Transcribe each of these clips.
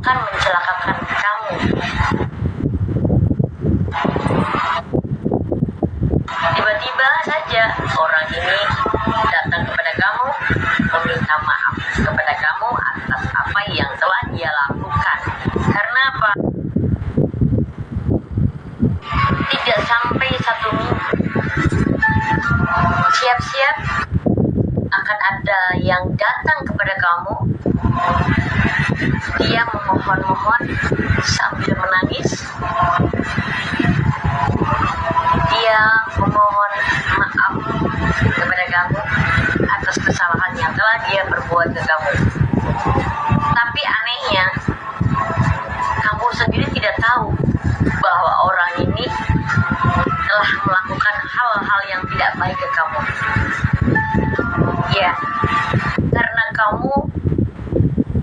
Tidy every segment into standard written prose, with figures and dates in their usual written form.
akan mencelakakan kamu. Tiba-tiba saja orang ini datang kepada kamu, meminta maaf kepada kamu atas apa yang telah dia lakukan. Karena apa? Tidak sampai 1 minggu, siap-siap akan ada yang datang kepada kamu. Dia memohon-mohon sambil menangis. Dia memohon maaf kepada kamu atas kesalahan yang telah dia perbuat ke kamu. Tapi anehnya, kamu sendiri tidak tahu bahwa orang ini telah melakukan hal-hal yang tidak baik ke kamu. Ya, karena kamu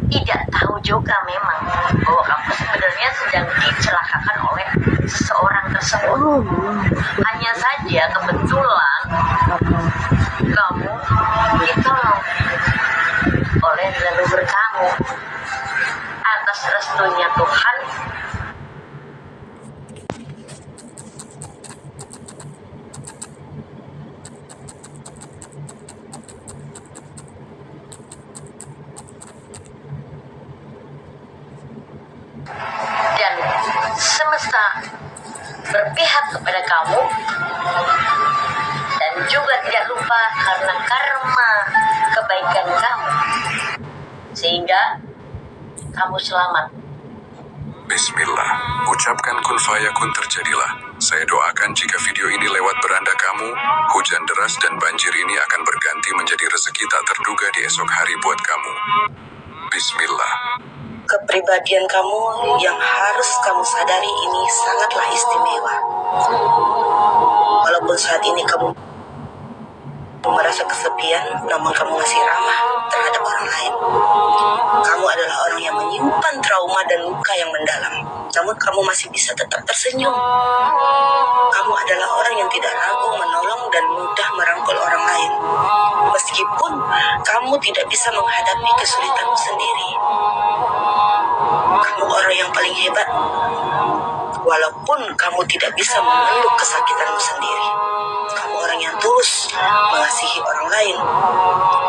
tidak tahu juga memang bahwa kamu sebenarnya sedang dicelakakan oleh seseorang tersebut. Hanya saja kebetulan kamu ditolong oleh leluhur kamu. Atas restunya Tuhan, dan semesta berpihak kepada kamu, dan juga tidak lupa karena karma kebaikan kamu, sehingga kamu selamat. Bismillah, ucapkan kun fayakun terjadilah. Saya doakan jika video ini lewat beranda kamu, hujan deras dan banjir ini akan berganti menjadi rezeki tak terduga di esok hari buat kamu. Bismillah. Kepribadian kamu yang harus kamu sadari ini sangatlah istimewa. Walaupun saat ini kamu merasa kesepian, namun kamu masih ramah terhadap orang lain. Kamu adalah orang yang menyimpan trauma dan luka yang mendalam, namun kamu masih bisa tetap tersenyum. Kamu adalah orang yang tidak ragu menolong dan mudah merangkul orang lain, meskipun kamu tidak bisa menghadapi kesulitanmu sendiri. Kamu orang yang paling hebat, walaupun kamu tidak bisa memeluk kesakitanmu sendiri. Kamu orang yang tulus mengasihi orang lain,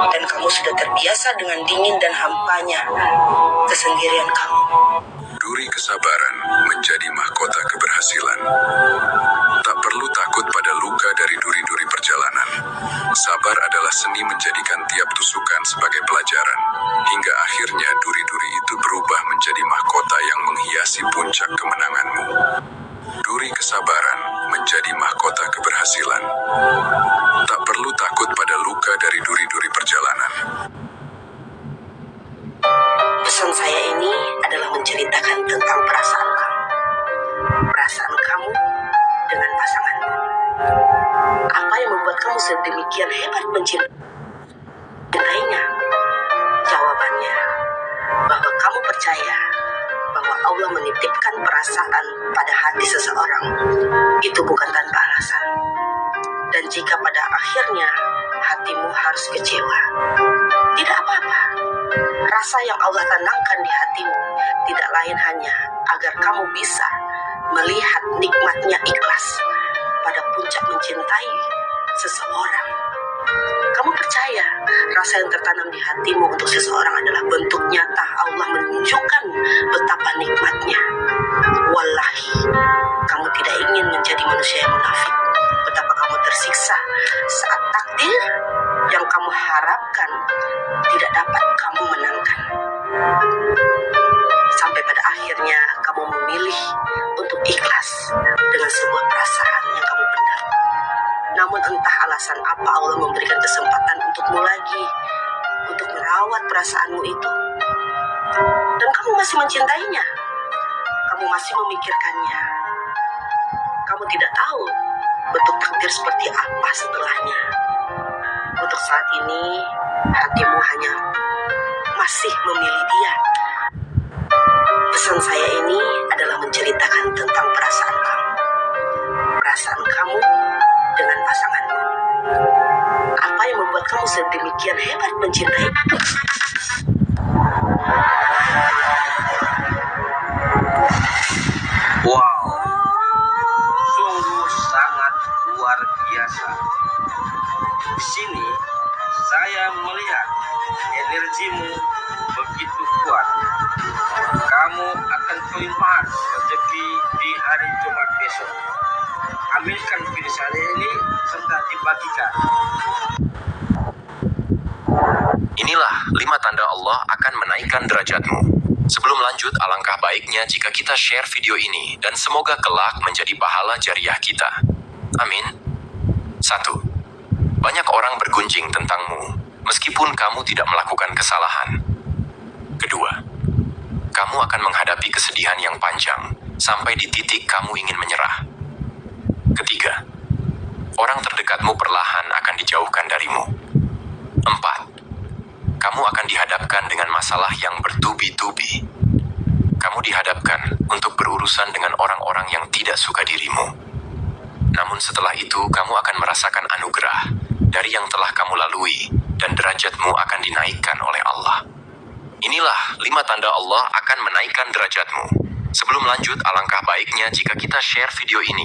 dan kamu sudah terbiasa dengan dingin dan hampanya kesendirian kamu. Duri kesabaran menjadi mahkota keberhasilan. Tak perlu takut pada luka dari duri-duri perjalanan. Sabar adalah seni menjadikan tiap tusukan sebagai pelajaran, hingga akhirnya duri-duri itu berubah menjadi mahkota yang menghiasi puncak kemenanganmu. Duri kesabaran menjadi mahkota keberhasilan. Tak perlu takut pada luka dari duri-duri perjalanan. Pesan saya ini adalah menceritakan tentang perasaan kamu. Perasaan kamu dengan pasanganmu. Apa yang membuat kamu sedemikian hebat mencintainya? Jawabannya, bahwa kamu percaya bahwa Allah menitipkan perasaan pada hati seseorang. Itu bukan tanpa alasan. Dan jika pada akhirnya hatimu harus kecewa, tidak apa-apa. Rasa yang Allah tanamkan di hatimu tidak lain hanya agar kamu bisa melihat nikmatnya ikhlas pada puncak mencintai seseorang. Kamu percaya rasa yang tertanam di hatimu untuk seseorang adalah bentuk nyata Allah menunjukkan betapa nikmatnya. Wallahi, kamu tidak ingin menjadi manusia yang munafik. Betapa kamu tersiksa saat takdir yang kamu harapkan tidak dapat kamu menangkan. Sampai pada akhirnya kamu memilih untuk ikhlas dengan sebuah perasaan yang kamu pendam. Namun entah alasan apa Allah memberikan kesempatan untukmu lagi untuk merawat perasaanmu itu. Dan kamu masih mencintainya. Kamu masih memikirkannya. Kamu tidak tahu bentuk takdir seperti apa setelahnya. Untuk saat ini, hatimu hanya masih memilih dia. Pesan saya ini adalah menceritakan tentang perasaan kamu. Perasaan kamu dengan pasanganmu. Apa yang membuat kamu sedemikian hebat mencintai? Wow, sungguh sangat luar biasa. Di sini saya melihat energimu begitu kuat. Kamu akan kelimpahan rezeki di hari Jumat besok. Ambilkan pilihan ini serta dibagikan. Inilah 5 tanda Allah akan menaikkan derajatmu. Sebelum lanjut, alangkah baiknya jika kita share video ini dan semoga kelak menjadi pahala jariah kita. Amin. 1. Banyak orang bergunjing tentangmu, meskipun kamu tidak melakukan kesalahan. Kedua, kamu akan menghadapi kesedihan yang panjang, sampai di titik kamu ingin menyerah. Ketiga, orang terdekatmu perlahan akan dijauhkan darimu. 4. Kamu akan dihadapkan dengan masalah yang bertubi-tubi. Kamu dihadapkan untuk berurusan dengan orang-orang yang tidak suka dirimu. Namun setelah itu, kamu akan merasakan anugerah dari yang telah kamu lalui, dan derajatmu akan dinaikkan oleh Allah. Inilah 5 tanda Allah akan menaikkan derajatmu. Sebelum lanjut, alangkah baiknya jika kita share video ini.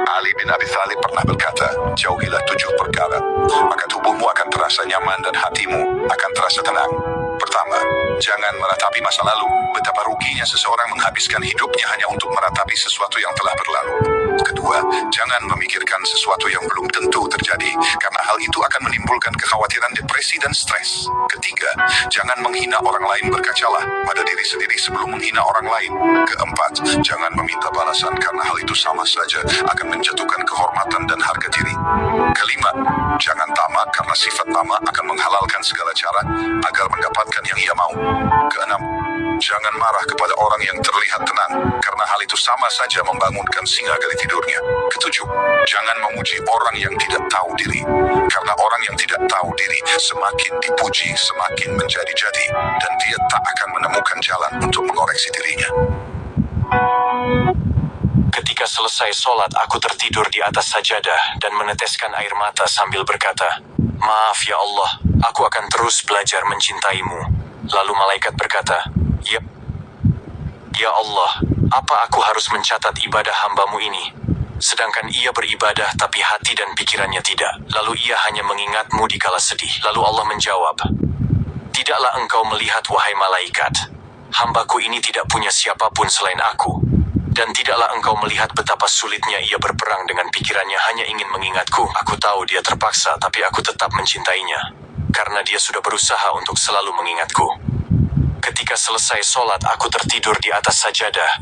Ali bin Abi Thalib pernah berkata, jauhilah 7 perkara, maka tubuhmu akan terasa nyaman dan hatimu akan terasa tenang. Pertama, jangan meratapi masa lalu. Betapa ruginya seseorang menghabiskan hidupnya hanya untuk meratapi sesuatu yang telah berlalu. Kedua, jangan memikirkan sesuatu yang belum tentu terjadi, karena hal itu akan menimbulkan kekhawatiran, depresi, dan stres. Ketiga, jangan menghina orang lain, berkacalah pada diri sendiri sebelum menghina orang lain. Keempat, jangan meminta balasan karena hal itu sama saja akan menjatuhkan kehormatan dan harga diri. Kelima, jangan tamak karena sifat tamak akan menghalalkan segala cara agar mendapatkan yang ia mau. Keenam, jangan marah kepada orang yang terlihat tenang karena hal itu sama saja membangunkan singa dari tidurnya. Ketujuh, jangan memuji orang yang tidak tahu diri, karena orang yang tidak tahu diri semakin dipuji semakin menjadi-jadi, dan dia tak akan menemukan jalan untuk mengoreksi dirinya. Ketika selesai sholat, aku tertidur di atas sajadah dan meneteskan air mata sambil berkata, "Maaf ya Allah, aku akan terus belajar mencintaimu." Lalu malaikat berkata, Ya Allah, apa aku harus mencatat ibadah hambamu ini? Sedangkan ia beribadah tapi hati dan pikirannya tidak. Lalu ia hanya mengingatmu dikala sedih. Lalu Allah menjawab, "Tidaklah engkau melihat wahai malaikat, hambaku ini tidak punya siapapun selain aku. Dan tidaklah engkau melihat betapa sulitnya ia berperang dengan pikirannya hanya ingin mengingatku. Aku tahu dia terpaksa, tapi aku tetap mencintainya. Karena dia sudah berusaha untuk selalu mengingatku." Ketika selesai sholat, aku tertidur di atas sajadah